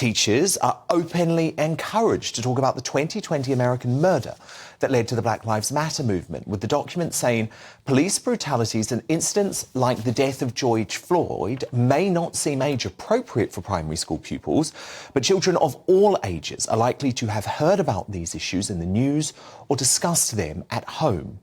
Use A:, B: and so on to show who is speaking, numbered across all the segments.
A: Teachers are openly encouraged to talk about the 2020 American murder that led to the Black Lives Matter movement, with the document saying police brutalities and incidents like the death of George Floyd may not seem age appropriate for primary school pupils, but children of all ages are likely to have heard about these issues in the news or discussed them at home.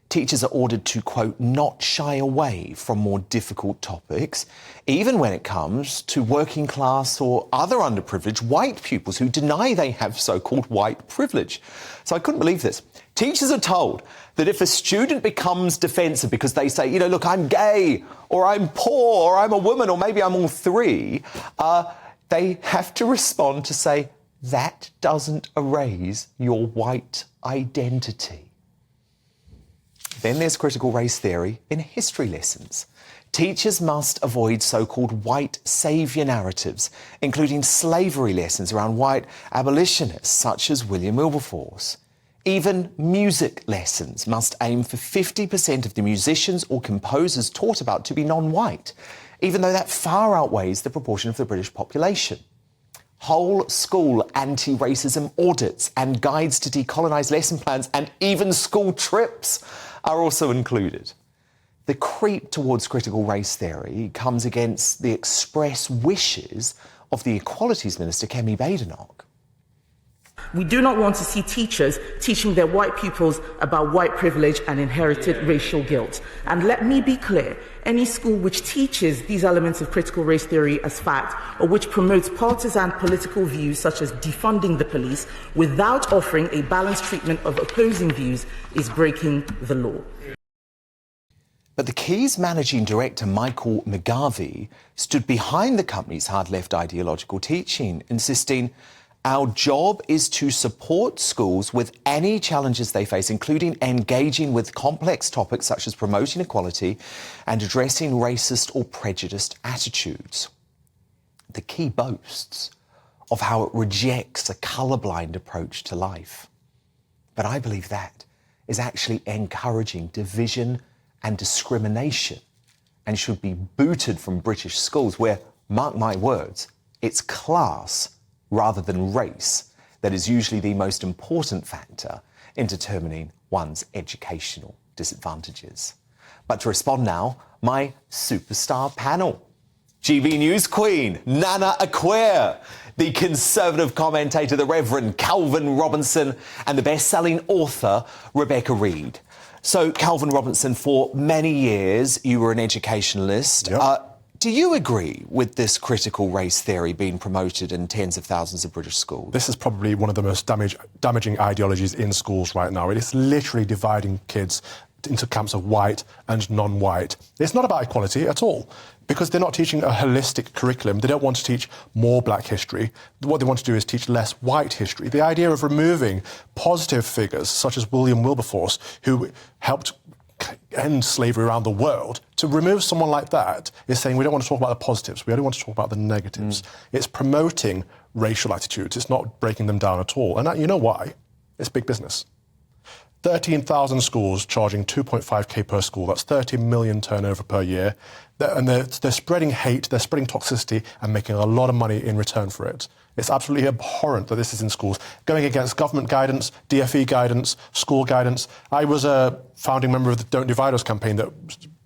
A: Teachers are ordered to, quote, not shy away from more difficult topics, even when it comes to working class or other underprivileged white pupils who deny they have so-called white privilege. So I couldn't believe this. Teachers are told that if a student becomes defensive because they say, you know, look, I'm gay, or I'm poor, or I'm a woman, or maybe I'm all three, they have to respond to say, that doesn't erase your white identity. Then there's critical race theory in history lessons. Teachers must avoid so-called white saviour narratives, including slavery lessons around white abolitionists such as William Wilberforce. Even music lessons must aim for 50% of the musicians or composers taught about to be non-white, even though that far outweighs the proportion of the British population. Whole school anti-racism audits and guides to decolonise lesson plans and even school trips are also included. The creep towards critical race theory comes against the express wishes of the Equalities Minister, Kemi Badenoch.
B: We do not want to see teachers teaching their white pupils about white privilege and inherited racial guilt. And let me be clear, any school which teaches these elements of critical race theory as fact, or which promotes partisan political views such as defunding the police without offering a balanced treatment of opposing views, is breaking the law.
A: But the Keys managing director, Michael McGarvey, stood behind the company's hard-left ideological teaching, insisting, our job is to support schools with any challenges they face, including engaging with complex topics such as promoting equality and addressing racist or prejudiced attitudes. The Key boasts of how it rejects a colourblind approach to life. But I believe that is actually encouraging division and discrimination and should be booted from British schools where, mark my words, it's class rather than race that is usually the most important factor in determining one's educational disadvantages. But to respond now, my superstar panel. GB News Queen, Nana Acquare, the Conservative commentator, the Reverend Calvin Robinson, and the best-selling author, Rebecca Reed. So, Calvin Robinson, for many years, you were an educationalist.
C: Yep.
A: Do you agree with this critical race theory being promoted in tens of thousands of British schools?
C: This is probably one of the most damaging ideologies in schools right now. It is literally dividing kids into camps of white and non-white. It's not about equality at all, because they're not teaching a holistic curriculum. They don't want to teach more black history. What they want to do is teach less white history. The idea of removing positive figures such as William Wilberforce, who helped end slavery around the world, to remove someone like that is saying we don't want to talk about the positives, we only want to talk about the negatives. It's promoting racial attitudes, it's not breaking them down at all. And you know why? It's big business. 13,000 schools charging 2.5k per school, that's 30 million turnover per year. And they're spreading hate, they're spreading toxicity and making a lot of money in return for it. It's absolutely abhorrent that this is in schools, going against government guidance, DfE guidance, school guidance. I was a founding member of the Don't Divide Us campaign that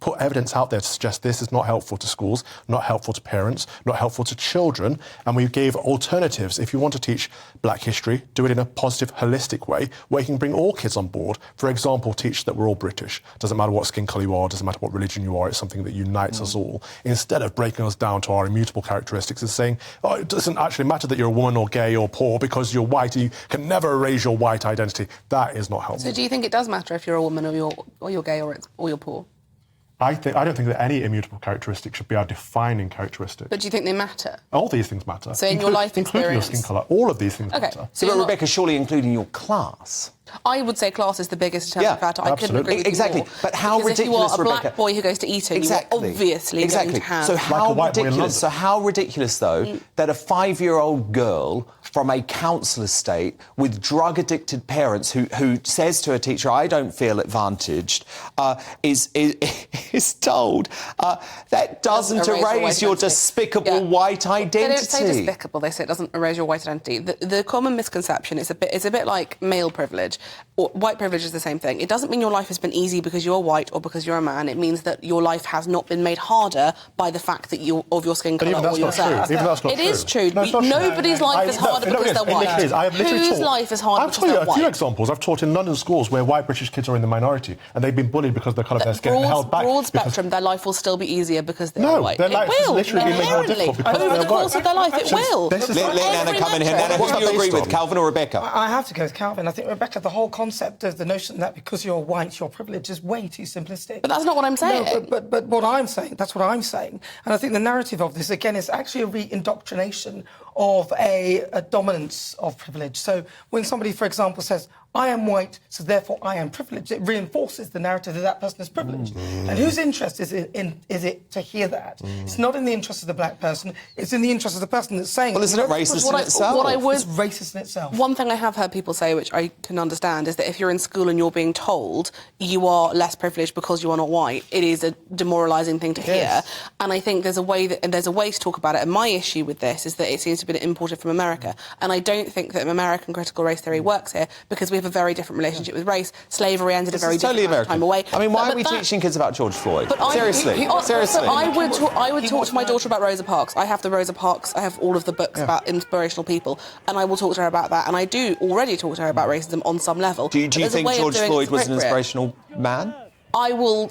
C: put evidence out there to suggest this is not helpful to schools, not helpful to parents, not helpful to children. And we gave alternatives. If you want to teach black history, do it in a positive, holistic way where you can bring all kids on board. For example, teach that we're all British. Doesn't matter what skin colour you are, doesn't matter what religion you are, it's something that unites us all. Instead of breaking us down to our immutable characteristics and saying, oh, it doesn't actually matter that you're a woman or gay or poor because you're white and you can never erase your white identity. That is not helpful.
D: So do you think it does matter if you're a woman or you're gay or you're poor?
C: I don't think that any immutable characteristic should be our defining characteristic.
D: But do you think they matter?
C: All these things matter.
D: So in your life
C: including your
D: experience?
C: skin colour, all of these things matter.
A: So, but Rebecca, surely including your class?
D: I would say class is the biggest determining factor. I couldn't agree with
A: exactly.
D: you more.
A: But how
D: because
A: ridiculous,
D: if you are a
A: Rebecca,
D: black boy who goes to Eton,
A: exactly.
D: you are obviously going to have...
A: So how
C: white boy in
A: ridiculous? So how ridiculous, though, that a 5-year-old girl from a council estate with drug-addicted parents who says to her teacher, "I don't feel advantaged," is told that doesn't erase your despicable white identity.
D: They don't say despicable. They say it doesn't erase your white identity. The common misconception is a bit like male privilege. Or white privilege is the same thing. It doesn't mean your life has been easy because you're white or because you're a man. It means that your life has not been made harder by the fact that of your skin colour or your sex.
C: Even that's not true.
D: It is true.
C: No, it's not true.
D: Nobody's life is harder because they're white.
C: It is. I have literally
D: Whose life is harder because they're white?
C: I'll tell you a few examples. I've taught in London schools where white British kids are in the minority and they've been bullied because of the colour of their skin and held back.
D: Broad spectrum, their life will still be easier because they're white.
C: Their life has literally been made more
D: Inherently.
C: difficult because
D: Over
C: they're
D: the course of their life, it will.
A: Let Nana come in here. Nana, who do you agree with, Calvin or Rebecca?
E: I have to go with Calvin. I think, Rebecca, the whole concept of the notion that because you're white, your privilege is way too simplistic.
D: But that's not what I'm saying.
E: No, but what I'm saying, that's what I'm saying. And I think the narrative of this, again, is actually a re-indoctrination of a dominance of privilege. So when somebody, for example, says, "I am white, so therefore I am privileged," it reinforces the narrative that that person is privileged. And whose interest is it to hear that? It's not in the interest of the black person, it's in the interest of the person that's saying...
A: Well, isn't it racist in itself?
E: It's racist in itself.
D: One thing I have heard people say, which I can understand, is that if you're in school and you're being told you are less privileged because you are not white, it is a demoralising thing to hear. And I think there's a way to talk about it. And my issue with this is that it seems to be imported from America. And I don't think that American critical race theory works here because we have a very different relationship with race. Slavery ended a very different time away.
A: I mean, why are we teaching kids about George Floyd? Seriously.
D: I would talk to my daughter about Rosa Parks. I have the Rosa Parks, I have all of the books about inspirational people, and I will talk to her about that. And I do already talk to her about racism on some level.
A: Do you think George Floyd was an inspirational man?
D: I will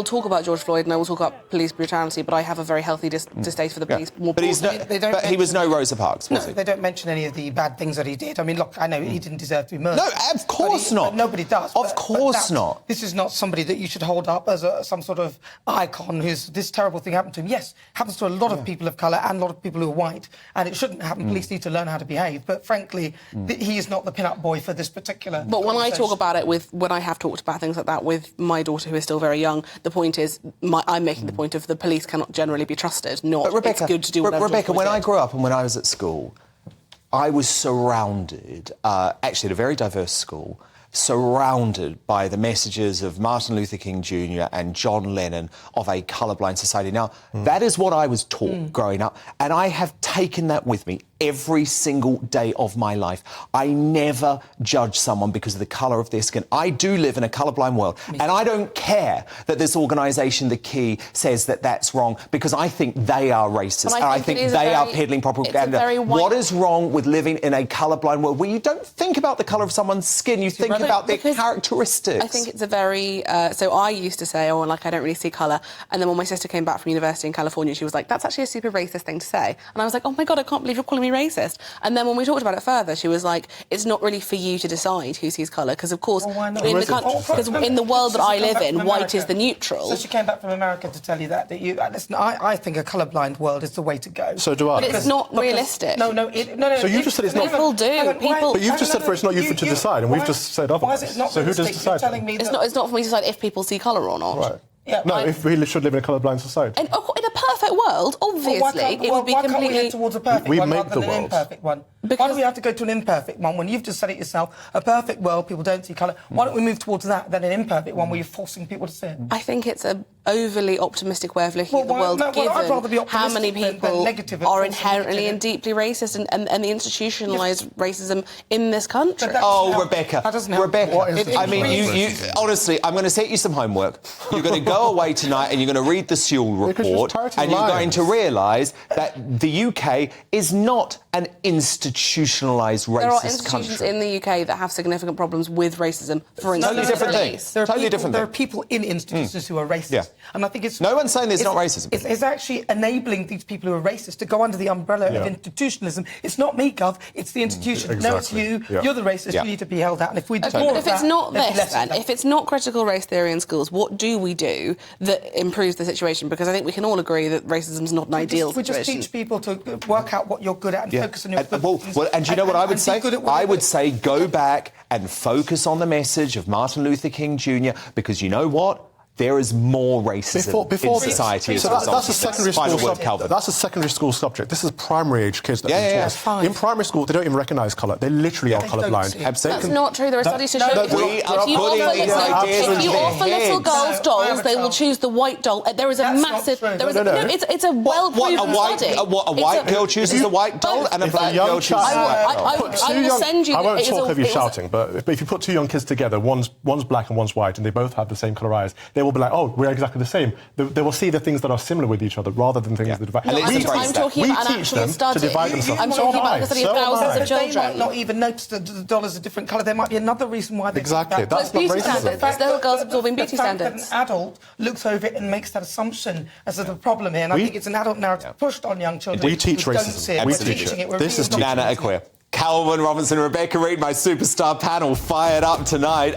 D: talk about George Floyd and I will talk about police brutality, but I have a very healthy distaste for the police. More
A: but he was no Rosa Parks, was he?
E: They don't mention any of the bad things that he did. I mean, look, I know he didn't deserve to be murdered.
A: No, of course not.
E: Nobody does.
A: Of course not.
E: This is not somebody that you should hold up as some sort of icon who's this terrible thing happened to him. Yes, happens to a lot of people of colour and a lot of people who are white, and it shouldn't happen. Police need to learn how to behave. But frankly, he is not the pin-up boy for this particular...
D: But when I talk about it when I have talked about things like that with my daughter, who is still very young, the point is, I'm making the point of the police cannot generally be trusted, not Rebecca, it's good to do whatever
A: Rebecca, when I grew up and when I was at school, I was surrounded, actually at a very diverse school, surrounded by the messages of Martin Luther King Jr. and John Lennon of a colourblind society. Now, that is what I was taught growing up, and I have taken that with me every single day of my life. I never judge someone because of the colour of their skin. I do live in a colourblind world, and I don't care that this organisation, The Key, says that that's wrong, because I think they are racist, and I think they are peddling propaganda. What is wrong with living in a colourblind world where you don't think about the colour of someone's skin, you think about their characteristics?
D: I think it's a very... so I used to say, I don't really see colour, and then when my sister came back from university in California, she was like, that's actually a super racist thing to say. And I was like, oh my God, I can't believe you're calling me racist. And then when we talked about it further, she was like, it's not really for you to decide who sees colour, because of course, in the world that I live in, white is the neutral.
E: So she came back from America to tell you that you... Listen, I think a colourblind world is the way to go.
C: So do I.
D: But it's not realistic.
E: No.
C: So you just said it's not...
D: People do.
C: But you've just said for it's not you to decide, and we've just said otherwise.
E: Why is it not
C: so who does decide?
D: It's not for me to decide if people see colour or not.
C: Right. Yeah, no, if we should live in a colourblind society.
D: In a perfect world, obviously, it would be completely...
E: Why can't we head towards a perfect one
C: make
E: rather
C: the
E: than an
C: world.
E: imperfect one? Why do we have to go to an imperfect one when you've just said it yourself? A perfect world, people don't see colour. Why don't we move towards that than an imperfect one where you're forcing people to see it?
D: I think it's an overly optimistic way of looking at the world, given how many people are inherently and deeply racist and the institutionalised racism in this country.
A: Rebecca, I mean, you honestly, I'm going to set you some homework. You're going to go away tonight and you're going to read the Sewell report, and you're going to realise that the UK is not an institutionalised racist country.
D: There are institutions in the UK that have significant problems with racism. For instance,
A: totally different things. Totally different.
E: There are people in institutions who are racist.
A: Yeah.
E: And I think it's...
A: No one's saying there's not racism.
E: It's actually enabling these people who are racist to go under the umbrella of institutionalism. It's not me, Gov, it's the institution.
C: Exactly.
E: No, it's you. You're the racist. You need to be held out. And if we
D: But if it's not this, then, if it's not critical race theory in schools, what do we do that improves the situation? Because I think we can all agree that racism is not an ideal situation.
E: We just teach people to work out what you're good at and focus on your things.
A: Well, and do you know what I would say? I would say
E: go
A: go back and focus on the message of Martin Luther King Jr. because you know what? There is more racism in society as a result
C: that's a
A: of
C: secondary
A: this.
C: school
A: Final word,
C: subject.
A: Calvin.
C: That's a secondary school subject. This is primary age kids that
A: Yeah,
C: taught. In primary school, they don't even recognise colour. They literally are colourblind.
D: That's not true. There are studies to show
A: we are putting these ideas
D: if you
A: in
D: offer
A: their
D: little
A: heads.
D: girls dolls, they will choose the white doll. There is a
E: That's not
D: massive.
E: true.
D: There is it's a well-proven study.
A: A white girl chooses the white doll and a black girl chooses the white doll.
D: I will send you.
C: I won't talk of you shouting, but if you put two young kids together, one's black and one's white, and they both have the same colour eyes, they will be like, oh, we're exactly the same. They will see the things that are similar with each other rather than things that divide.
A: And
D: I'm talking about an actual study.
C: To divide themselves.
D: I'm talking about a study of thousands of children.
E: They might not even notice that the doll is a different colour. There might be another reason why they
C: Exactly.
E: think that.
C: That's not
D: beauty
C: racism.
D: standards. There's little girls absorbing beauty
E: The fact
D: standards.
E: that an adult looks over it and makes that assumption as the problem here, and I think it's an adult narrative pushed on young children.
C: We teach
E: who don't
C: racism.
E: see it.
C: We
E: We're
C: teach
E: teaching
C: it.
E: it. We're
C: This is
E: reinforcing
A: Nana
E: it.
A: Acquia. Calvin Robinson, Rebecca Reid, my superstar panel fired up tonight.